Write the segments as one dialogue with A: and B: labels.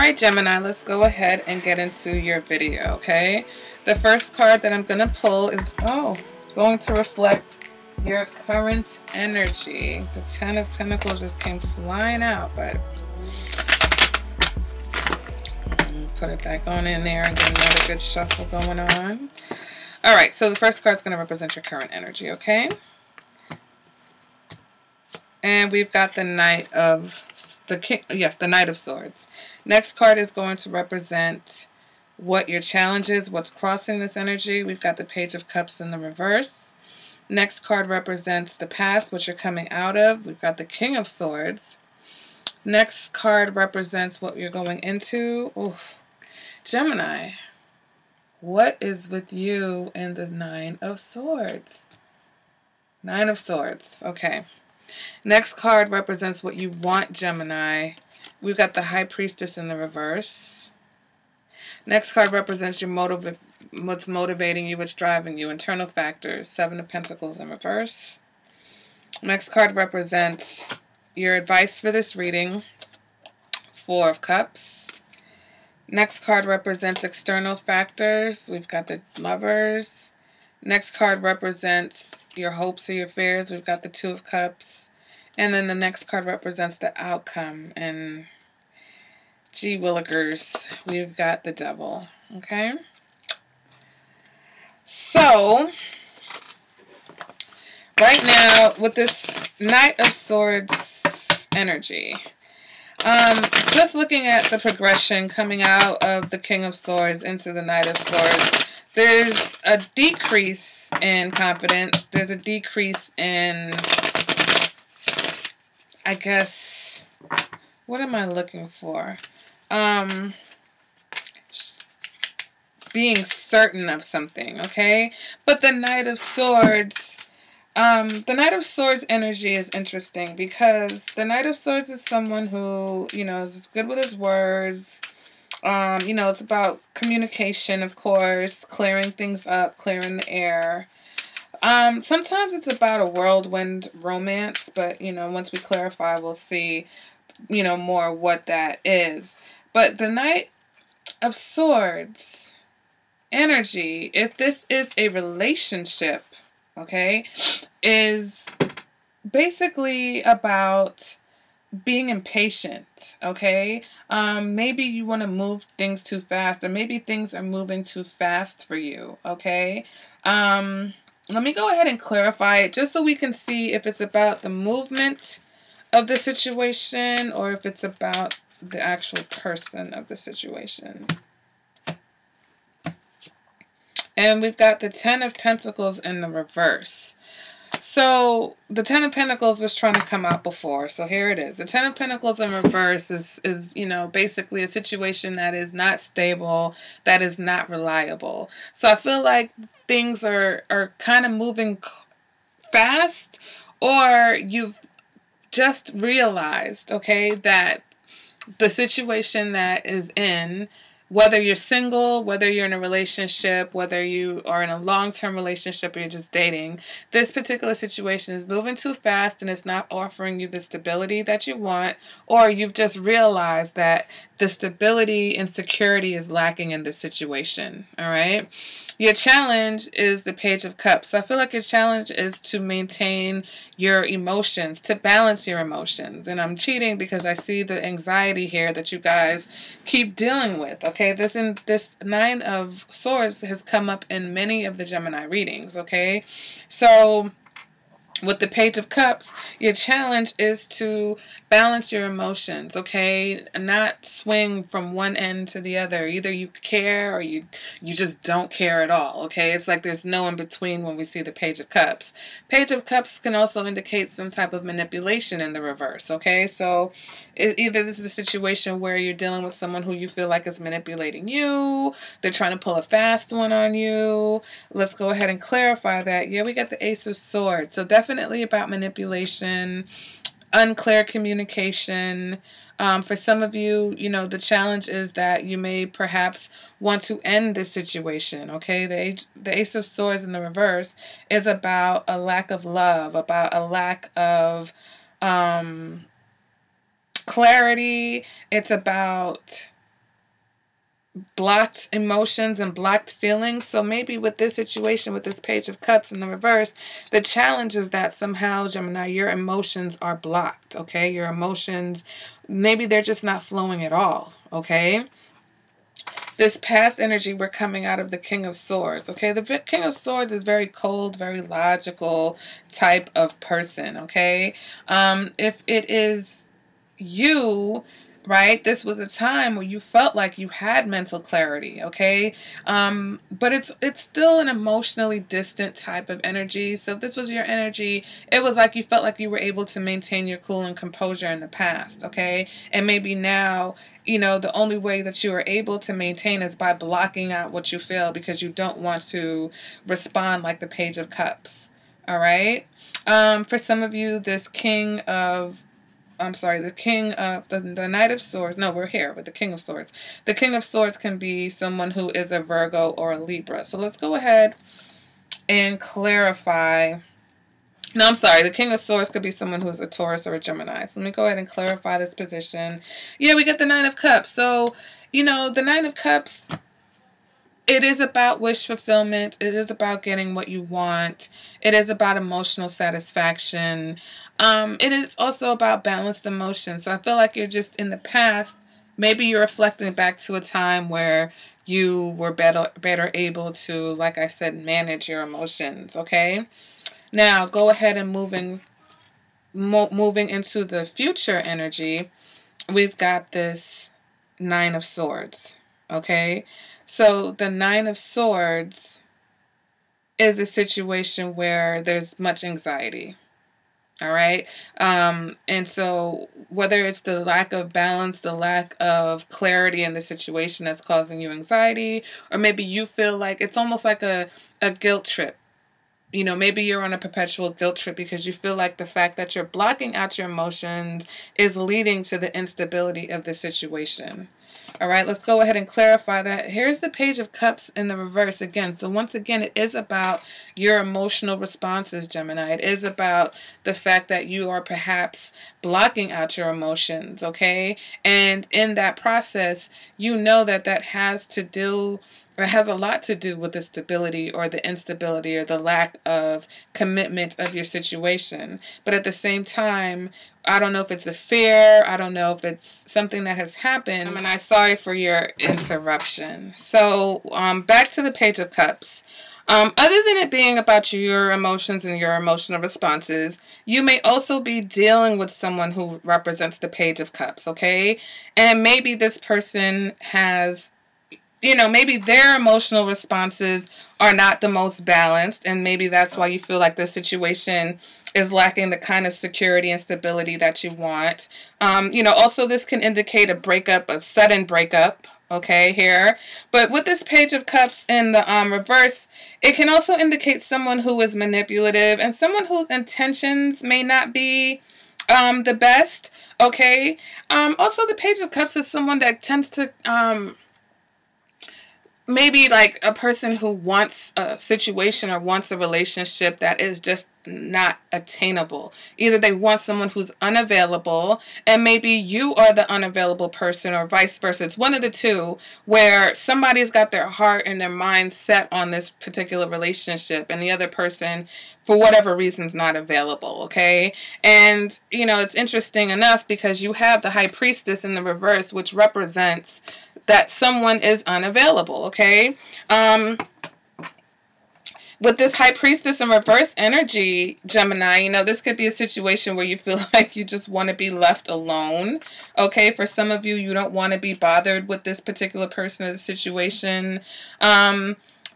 A: Alright, Gemini, let's go ahead and get into your video, okay? The first card that I'm going to pull is, going to reflect your current energy. The Ten of Pentacles just came flying out, but put it back on in there and get another good shuffle going on. Alright, so the first card is going to represent your current energy, okay? And we've got the Knight of the Knight of Swords. Next card is going to represent what your challenge is, what's crossing this energy. We've got the Page of Cups in the reverse. Next card represents the past, what you're coming out of. We've got the King of Swords. Next card represents what you're going into. Oof. Gemini, what is with you and the Nine of Swords? Nine of Swords. Okay. Next card represents what you want, Gemini. We've got the High Priestess in the reverse. Next card represents your what's motivating you, what's driving you, internal factors. Seven of Pentacles in reverse. Next card represents your advice for this reading. Four of Cups. Next card represents external factors. We've got the Lovers. Next card represents your hopes or your fears. We've got the Two of Cups. And then the next card represents the outcome. And gee willikers, we've got the Devil. Okay? So, right now, with this Knight of Swords energy, just looking at the progression coming out of the King of Swords into the Knight of Swords, there's a decrease in confidence. There's a decrease in, I guess, what am I looking for? Being certain of something, okay? But the Knight of Swords, energy is interesting because the Knight of Swords is someone who, is good with his words. It's about communication, of course, clearing things up, clearing the air. Sometimes it's about a whirlwind romance, but, once we clarify, we'll see, more what that is. But the Knight of Swords energy, if this is a relationship, okay, is basically about being impatient, okay? Maybe you want to move things too fast, or maybe things are moving too fast for you, okay? Let me go ahead and clarify it just so we can see if it's about the movement of the situation or if it's about the actual person of the situation. And we've got the Ten of Pentacles in the reverse. So the Ten of Pentacles was trying to come out before. So here it is. The Ten of Pentacles in reverse is basically a situation that is not stable, that is not reliable. So I feel like things are kind of moving fast, or you've just realized, okay, that the situation that is in, whether you're single, whether you're in a relationship, whether you are in a long-term relationship or you're just dating, this particular situation is moving too fast and it's not offering you the stability that you want, or you've just realized that the stability and security is lacking in this situation, all right? Your challenge is the Page of Cups. So I feel like your challenge is to maintain your emotions, to balance your emotions. And I'm cheating because I see the anxiety here that you guys keep dealing with. Okay, this Nine of Swords has come up in many of the Gemini readings. Okay, so with the Page of Cups, your challenge is to balance your emotions, okay? Not swing from one end to the other. Either you care or you just don't care at all, okay? It's like there's no in between when we see the Page of Cups. Page of Cups can also indicate some type of manipulation in the reverse, okay? So either this is a situation where you're dealing with someone who you feel like is manipulating you, they're trying to pull a fast one on you. Let's go ahead and clarify that. Yeah, we got the Ace of Swords. So definitely about manipulation, unclear communication. For some of you, the challenge is that you may perhaps want to end this situation, okay? The Ace of Swords in the reverse is about a lack of love, about a lack of clarity. It's about blocked emotions and blocked feelings. So maybe with this situation, with this Page of Cups in the reverse, the challenge is that somehow, Gemini, your emotions are blocked, okay? Your emotions, maybe they're just not flowing at all, okay? This past energy, we're coming out of the King of Swords, okay? The King of Swords is very cold, very logical type of person, okay? If it is you, right, this was a time where you felt like you had mental clarity, okay? But it's still an emotionally distant type of energy. So if this was your energy, it was like you felt like you were able to maintain your cool and composure in the past, okay? And maybe now, you know, the only way that you are able to maintain is by blocking out what you feel because you don't want to respond like the Page of Cups, all right? For some of you, this the King of the Knight of Swords. No, we're here with the King of Swords. The King of Swords can be someone who is a Virgo or a Libra. So let's go ahead and clarify. No, I'm sorry. The King of Swords could be someone who's a Taurus or a Gemini. So let me go ahead and clarify this position. Yeah, we get the Nine of Cups. So, you know, the Nine of Cups, it is about wish fulfillment. It is about getting what you want. It is about emotional satisfaction. It is also about balanced emotions. So I feel like you're just in the past, maybe you're reflecting back to a time where you were better able to, like I said, manage your emotions, okay? Now, go ahead and moving into the future energy, we've got this Nine of Swords, okay? So the Nine of Swords is a situation where there's much anxiety. All right. And so whether it's the lack of balance, the lack of clarity in the situation that's causing you anxiety, or maybe you feel like it's almost like a guilt trip. You know, maybe you're on a perpetual guilt trip because you feel like the fact that you're blocking out your emotions is leading to the instability of the situation. All right, let's go ahead and clarify that. Here's the Page of Cups in the reverse again. So once again, it is about your emotional responses, Gemini. It is about the fact that you are perhaps blocking out your emotions, okay? And in that process, you know that it has a lot to do with the stability or the instability or the lack of commitment of your situation. But at the same time, I don't know if it's a fear. I don't know if it's something that has happened. And I'm sorry for your interruption. So back to the Page of Cups. Other than it being about your emotions and your emotional responses, you may also be dealing with someone who represents the Page of Cups, okay? And maybe this person has, you know, maybe their emotional responses are not the most balanced, and maybe that's why you feel like the situation is lacking the kind of security and stability that you want. You know, also this can indicate a breakup, a sudden breakup, okay, here. But with this Page of Cups in the reverse, it can also indicate someone who is manipulative and someone whose intentions may not be the best, okay? Also, the Page of Cups is someone that tends to maybe like a person who wants a situation or wants a relationship that is just not attainable. Either they want someone who's unavailable, and maybe you are the unavailable person, or vice versa. It's one of the two, where somebody's got their heart and their mind set on this particular relationship, and the other person, for whatever reason, is not available, okay? And, you know, it's interesting enough because you have the High Priestess in the reverse, which represents that someone is unavailable, okay? With this High Priestess in reverse energy, Gemini, you know, this could be a situation where you feel like you just want to be left alone, okay? For some of you, you don't want to be bothered with this particular person or the situation.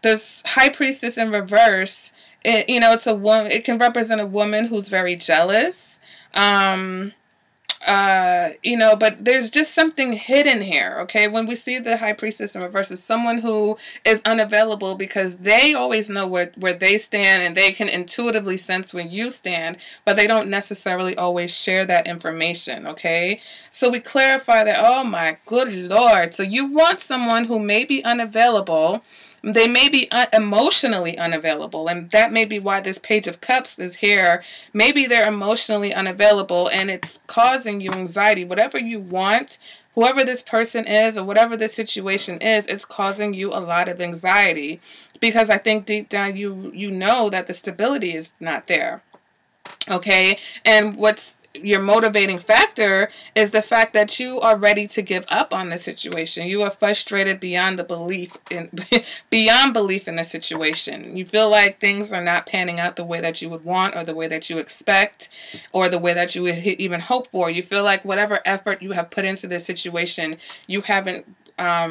A: This High Priestess in reverse, you know, it's a woman. It can represent a woman who's very jealous. You know, but there's just something hidden here, okay? When we see the High Priestess in reverse, it's someone who is unavailable because they always know where they stand, and they can intuitively sense where you stand, but they don't necessarily always share that information, okay? So we clarify that, oh my good Lord. So you want someone who may be unavailable. They may be emotionally unavailable, and that may be why this Page of Cups is here. Maybe they're emotionally unavailable, and it's causing you anxiety. Whatever you want, whoever this person is or whatever this situation is, it's causing you a lot of anxiety, because I think deep down you know that the stability is not there. Okay, and what's your motivating factor is the fact that you are ready to give up on the situation. You are frustrated beyond the belief in beyond belief in the situation. You feel like things are not panning out the way that you would want, or the way that you expect, or the way that you would even hope for. You feel like whatever effort you have put into this situation, you haven't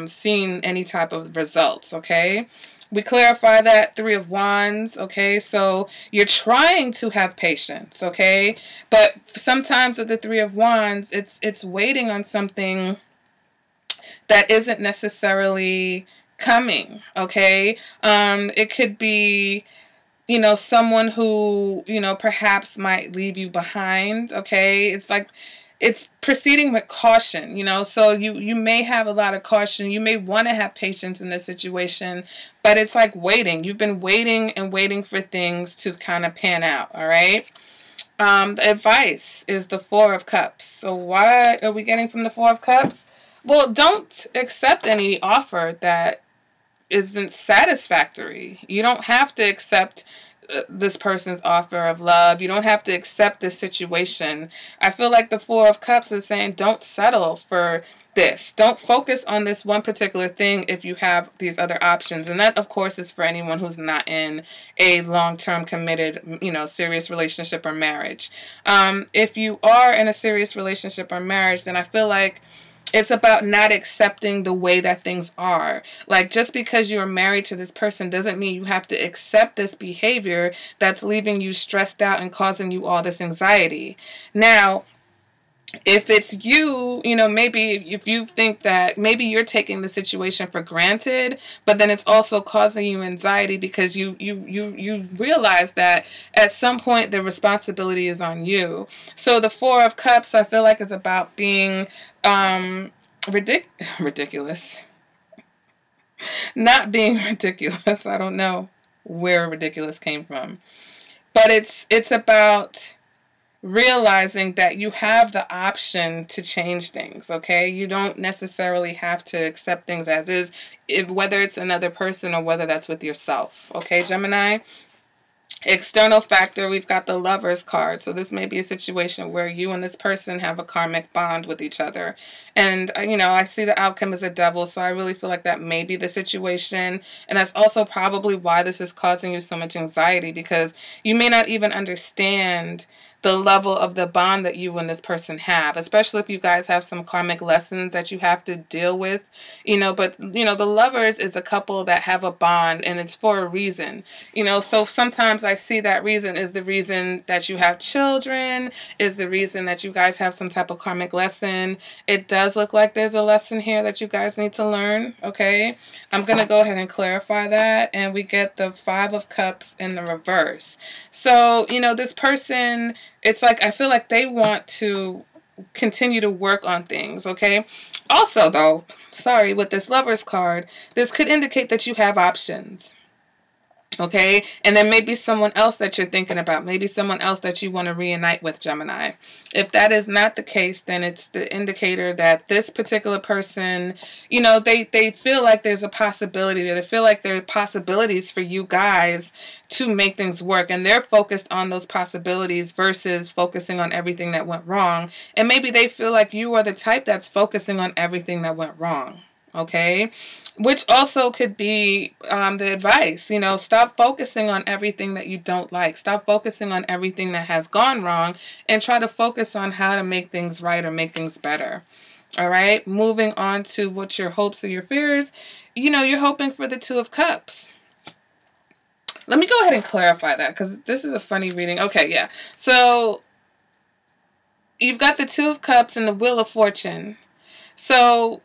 A: seen any type of results. Okay. We clarify that Three of Wands, okay? So you're trying to have patience, okay? But sometimes with the Three of Wands, it's waiting on something that isn't necessarily coming, okay? It could be, you know, someone who, you know, perhaps might leave you behind, okay? It's like, it's proceeding with caution, you know, so you may have a lot of caution. You may want to have patience in this situation, but it's like waiting. You've been waiting and waiting for things to kind of pan out, all right? The advice is the Four of Cups. So what are we getting from the Four of Cups? Well, don't accept any offer that isn't satisfactory. You don't have to accept this person's offer of love. You don't have to accept this situation. I feel like the Four of Cups is saying don't settle for this. Don't focus on this one particular thing if you have these other options. And that, of course, is for anyone who's not in a long-term committed, you know, serious relationship or marriage. If you are in a serious relationship or marriage, then I feel like it's about not accepting the way that things are. Like, just because you're married to this person doesn't mean you have to accept this behavior that's leaving you stressed out and causing you all this anxiety. Now, if it's you, you know, maybe if you think that maybe you're taking the situation for granted, but then it's also causing you anxiety because you realize that at some point the responsibility is on you. So the Four of Cups, I feel like, is about being ridiculous. Not being ridiculous. I don't know where ridiculous came from. But it's about realizing that you have the option to change things, okay? You don't necessarily have to accept things as is, whether it's another person or whether that's with yourself, okay, Gemini? External factor, we've got the Lovers card. So this may be a situation where you and this person have a karmic bond with each other. And, you know, I see the outcome as a Devil, so I really feel like that may be the situation. And that's also probably why this is causing you so much anxiety, because you may not even understand the level of the bond that you and this person have, especially if you guys have some karmic lessons that you have to deal with, you know. But, you know, the Lovers is a couple that have a bond, and it's for a reason, you know. So sometimes I see that reason is the reason that you have children, is the reason that you guys have some type of karmic lesson. It does look like there's a lesson here that you guys need to learn, okay? I'm going to go ahead and clarify that, and we get the Five of Cups in the reverse. So, you know, this person, it's like, I feel like they want to continue to work on things, okay? Also, though, sorry, with this Lovers card, this could indicate that you have options, okay? And then maybe someone else that you're thinking about, maybe someone else that you want to reunite with, Gemini. If that is not the case, then it's the indicator that this particular person, you know, they feel like there's a possibility, they feel like there are possibilities for you guys to make things work, and they're focused on those possibilities versus focusing on everything that went wrong. And maybe they feel like you are the type that's focusing on everything that went wrong, okay? Which also could be the advice, you know, stop focusing on everything that you don't like. Stop focusing on everything that has gone wrong and try to focus on how to make things right or make things better. All right, moving on to what your hopes or your fears. You know, you're hoping for the Two of Cups. Let me go ahead and clarify that, because this is a funny reading. Okay, yeah. So you've got the Two of Cups and the Wheel of Fortune. So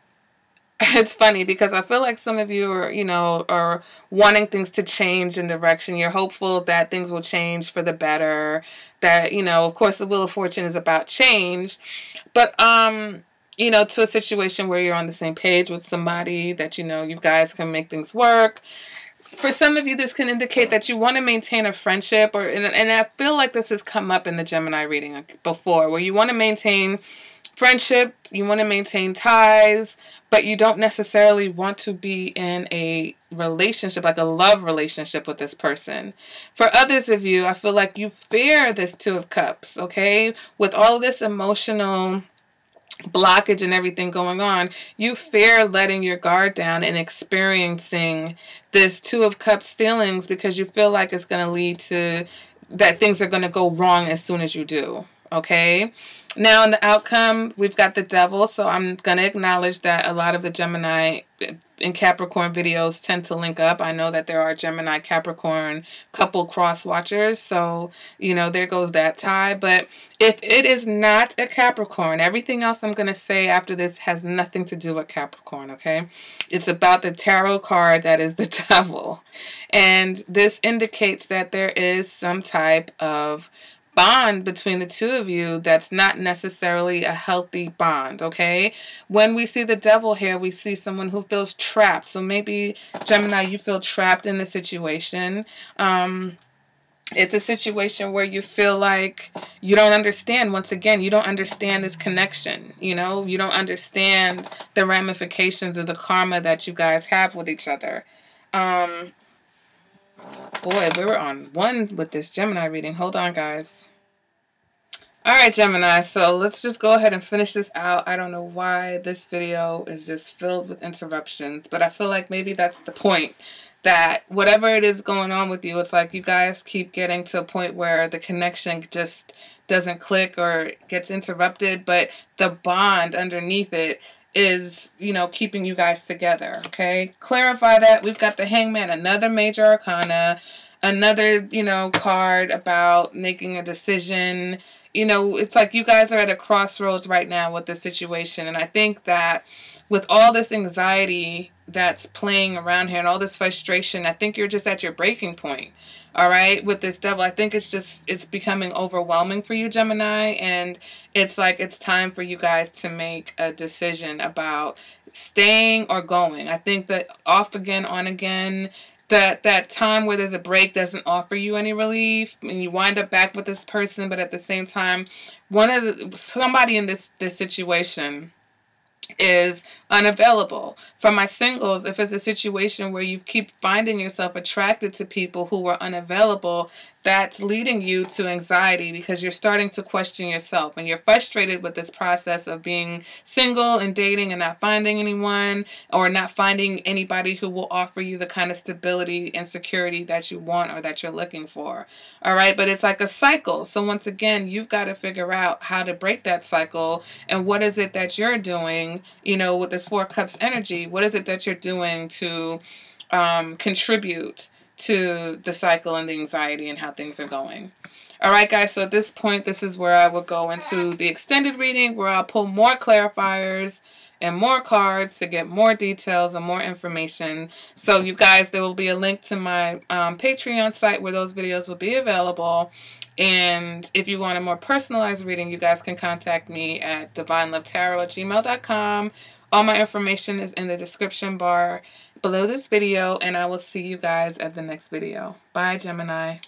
A: it's funny because I feel like some of you are, you know, are wanting things to change in direction. You're hopeful that things will change for the better. That, you know, of course, the Wheel of Fortune is about change. But, you know, to a situation where you're on the same page with somebody that, you know, you guys can make things work. For some of you, this can indicate that you want to maintain a friendship, and I feel like this has come up in the Gemini reading before, where you want to maintain friendship, you want to maintain ties, but you don't necessarily want to be in a relationship, like a love relationship with this person. For others of you, I feel like you fear this Two of Cups, okay? With all of this emotional blockage and everything going on, you fear letting your guard down and experiencing this Two of Cups feelings because you feel like it's going to lead to that things are going to go wrong as soon as you do. Okay, now in the outcome, we've got the Devil, so I'm going to acknowledge that a lot of the Gemini and Capricorn videos tend to link up. I know that there are Gemini Capricorn couple cross watchers, so you know, there goes that tie. But if it is not a Capricorn, everything else I'm going to say after this has nothing to do with Capricorn, okay? It's about the tarot card that is the Devil, and this indicates that there is some type of bond between the two of you that's not necessarily a healthy bond, okay? When we see the Devil here, we see someone who feels trapped. So maybe, Gemini, you feel trapped in the situation. It's a situation where you feel like you don't understand. Once again, you don't understand this connection. You know, you don't understand the ramifications of the karma that you guys have with each other. Boy, we were on one with this Gemini reading. Hold on, guys. Alright, Gemini, so let's just go ahead and finish this out. I don't know why this video is just filled with interruptions, but I feel like maybe that's the point. That whatever it is going on with you, it's like you guys keep getting to a point where the connection just doesn't click or gets interrupted, but the bond underneath it is, you know, keeping you guys together, okay? Clarify that. We've got the Hangman, another major arcana, another, you know, card about making a decision. You know, it's like you guys are at a crossroads right now with the situation, and I think that with all this anxiety that's playing around here and all this frustration, I think you're just at your breaking point. All right, with this Devil, I think it's becoming overwhelming for you, Gemini, and it's like it's time for you guys to make a decision about staying or going. I think that off again, on again, that time where there's a break doesn't offer you any relief, and you wind up back with this person, but at the same time, somebody in this situation is unavailable. For my singles, if it's a situation where you keep finding yourself attracted to people who are unavailable, that's leading you to anxiety because you're starting to question yourself and you're frustrated with this process of being single and dating and not finding anyone or not finding anybody who will offer you the kind of stability and security that you want or that you're looking for. All right, but it's like a cycle. So once again, you've got to figure out how to break that cycle and what is it that you're doing, you know, with this Four Cups energy. What is it that you're doing to contribute to the cycle and the anxiety and how things are going? All right, guys, so at this point, this is where I will go into the extended reading where I'll pull more clarifiers and more cards to get more details and more information. So you guys, there will be a link to my Patreon site where those videos will be available. And if you want a more personalized reading, you guys can contact me at divinelovetarot@gmail.com. All my information is in the description bar below this video, and I will see you guys at the next video. Bye, Gemini.